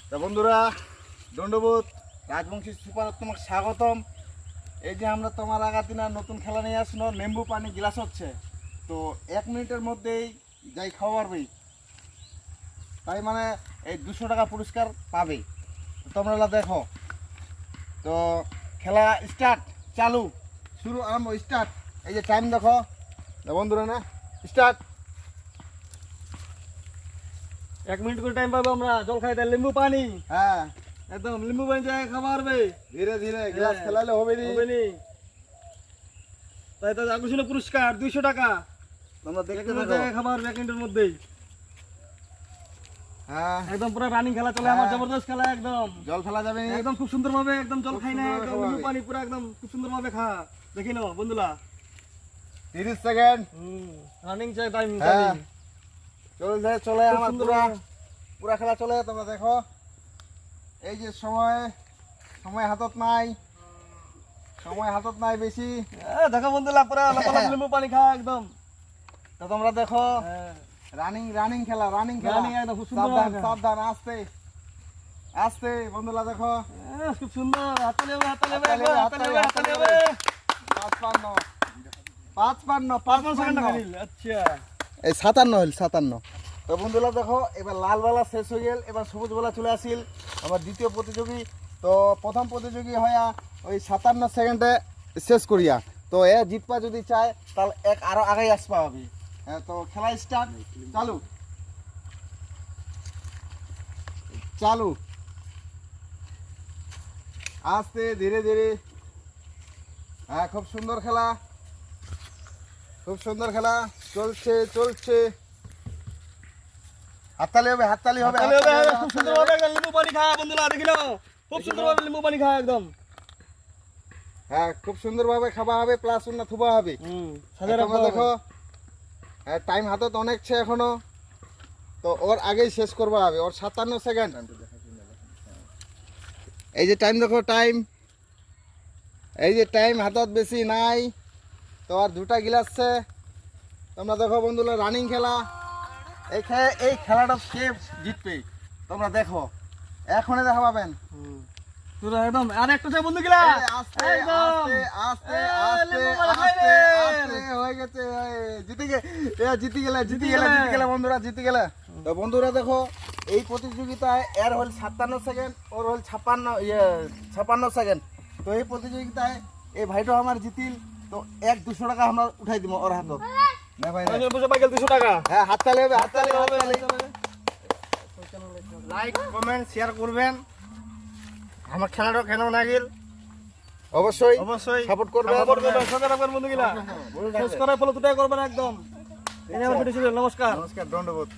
তো বন্ধুরা দণ্ডবোধ রাজবংশী সুপার তোমাকে স্বাগতম। এই যে আমরা তোমার আগাতিনা নতুন খেলা নিয়ে আসলো, লেম্বু পানি গ্লাস হচ্ছে। তো 1 মিনিটের মধ্যেই যাই খাওয়া পারবে, তাই মানে এই 200 টাকা পুরস্কার পাবে। তোমরা দেখো। তো খেলা স্টার্ট, চালু, শুরু, আরম্ভ, স্টার্ট। এই যে টাইম দেখো বন্ধুরা, না স্টার্ট। 1 মিনিট করে টাইম পাবো আমরা জল খাইতে। লেম্বু পানি, হ্যাঁ একদম লেম্বু পানি যায় খাবার হবে। ধীরে ধীরে গ্লাস খেলালে হবে নি। তাই তো আকর্ষণীয় পুরস্কার 200 টাকা। তোমরা দেখতে একদম থাকো। যায় খাবার 1 মিনিটের মধ্যেই। হ্যাঁ একদম পুরো রানিং খেলা চলে আমার, জবরদস্ত খেলা একদম। জল ফেলা যাবে নি। একদম খুব সুন্দর ভাবে, একদম জল খাই না, সুন্দরভাবে একদম খাওয়া লেম্বু হবে। পানি পুরো একদম খুব সুন্দর ভাবে খা। দেখি নাও বন্ধুরা। 30 সেকেন্ড রানিং চাই টাইম। হ্যাঁ চলে চলে খুব আমার সুন্দর পুরা ভাবে। পুরা খেলা চলে। তোমরা দেখো এই যে সময় হাতত নাই বেশি। দেখো বন্ধুরা পুরো লাফালাফি লেম্বু পানি খা একদম। তো তোমরা দেখো হ্যাঁ রানিং খেলা Running একদম খুব সুন্দর সাবধান ভাবে। সাবধান, আস্তে আস্তে বন্ধুরা দেখো। খুব সুন্দর। হাততালি হবে, হাততালি হবে, হাততালি হবে, হাততালি হবে, হাততালি হবে। 55 সেকেন্ড খাইল। আচ্ছা এই 57 তো বন্ধুরা দেখো, এবার লাল বেলা শেষ হয়ে গেল, এবার সবুজ বেলা চলে আসিল আমার দ্বিতীয় প্রতিযোগী। তো প্রথম প্রতিযোগী হইয়া ওই 57 সেকেন্ডে শেষ করিয়া। তো এ জিতপা যদি চায় তাহলে এক আরো আগে আসপা হবে। হ্যাঁ তো খেলা স্টার্ট, চালু আস্তে ধীরে ধীরে। হ্যাঁ খুব সুন্দর খেলা চলছে। হাততালি হবে, হাততালি হবে, হাততালি হবে, হাততালি হবে, খুব সুন্দর হাততালি ভাবে হবে। একদম লেম্বু পানি খা বন্ধুরা। দেখি নাও খুব সুন্দর ভাবে লেম্বু পানি খা একদম। হ্যাঁ খুব সুন্দর ভাবে খাওয়া হবে, প্লাস অন্য থুবা হবে। সাজার তোমরা দেখো হ্যাঁ টাইম হাতত অনেক ছে এখনো, তো ওর আগেই শেষ করবা হবে। ওর 57 সেকেন্ড। এই যে টাইম দেখো, এই যে টাইম হাতত বেশি নাই। তো আর 2টা গিলাস ছে। তোমরা দেখো বন্ধুরা রানিং খেলা। এই খেলাটা কে জিতবে তোমরা দেখো, এখনই দেখা পাবেন। পুরো একদম আর একটা চাই বন্ধু গিলা। আস্তে একদম। আস্তে আস্তে আস্তে লেবু পানি আস্তে খাইবেন। আস্তে হয়ে গেছে। জিতে গেলে বন্ধুরা, জিতে গেলে। তো বন্ধুরা দেখো, এই প্রতিযোগিতায় এর হল 57 সেকেন্ড, ওর হল 56 সেকেন্ড। তো এই প্রতিযোগিতায় এই ভাইটা আমার জিতিল। তো 200 টাকা আমরা উঠাই দিব ওর হাতত। না ভাই না। বুঝে পাই গেল 200 টাকা। হ্যাঁ হাততালি হবে, হাততালি হবে, হবে। হবে। লাইক কমেন্ট শেয়ার করবেন। আমার খেলাটা কেন লাগিল অবশ্যই সাপোর্ট করবেন। সঙ্গে রাখবেন বন্ধু গিলা। সাবস্ক্রাইব ফলো দুটাই করবেন একদম। এই আমার ভিডিও ছিল। নমস্কার। নমস্কার, দণ্ডবোধ।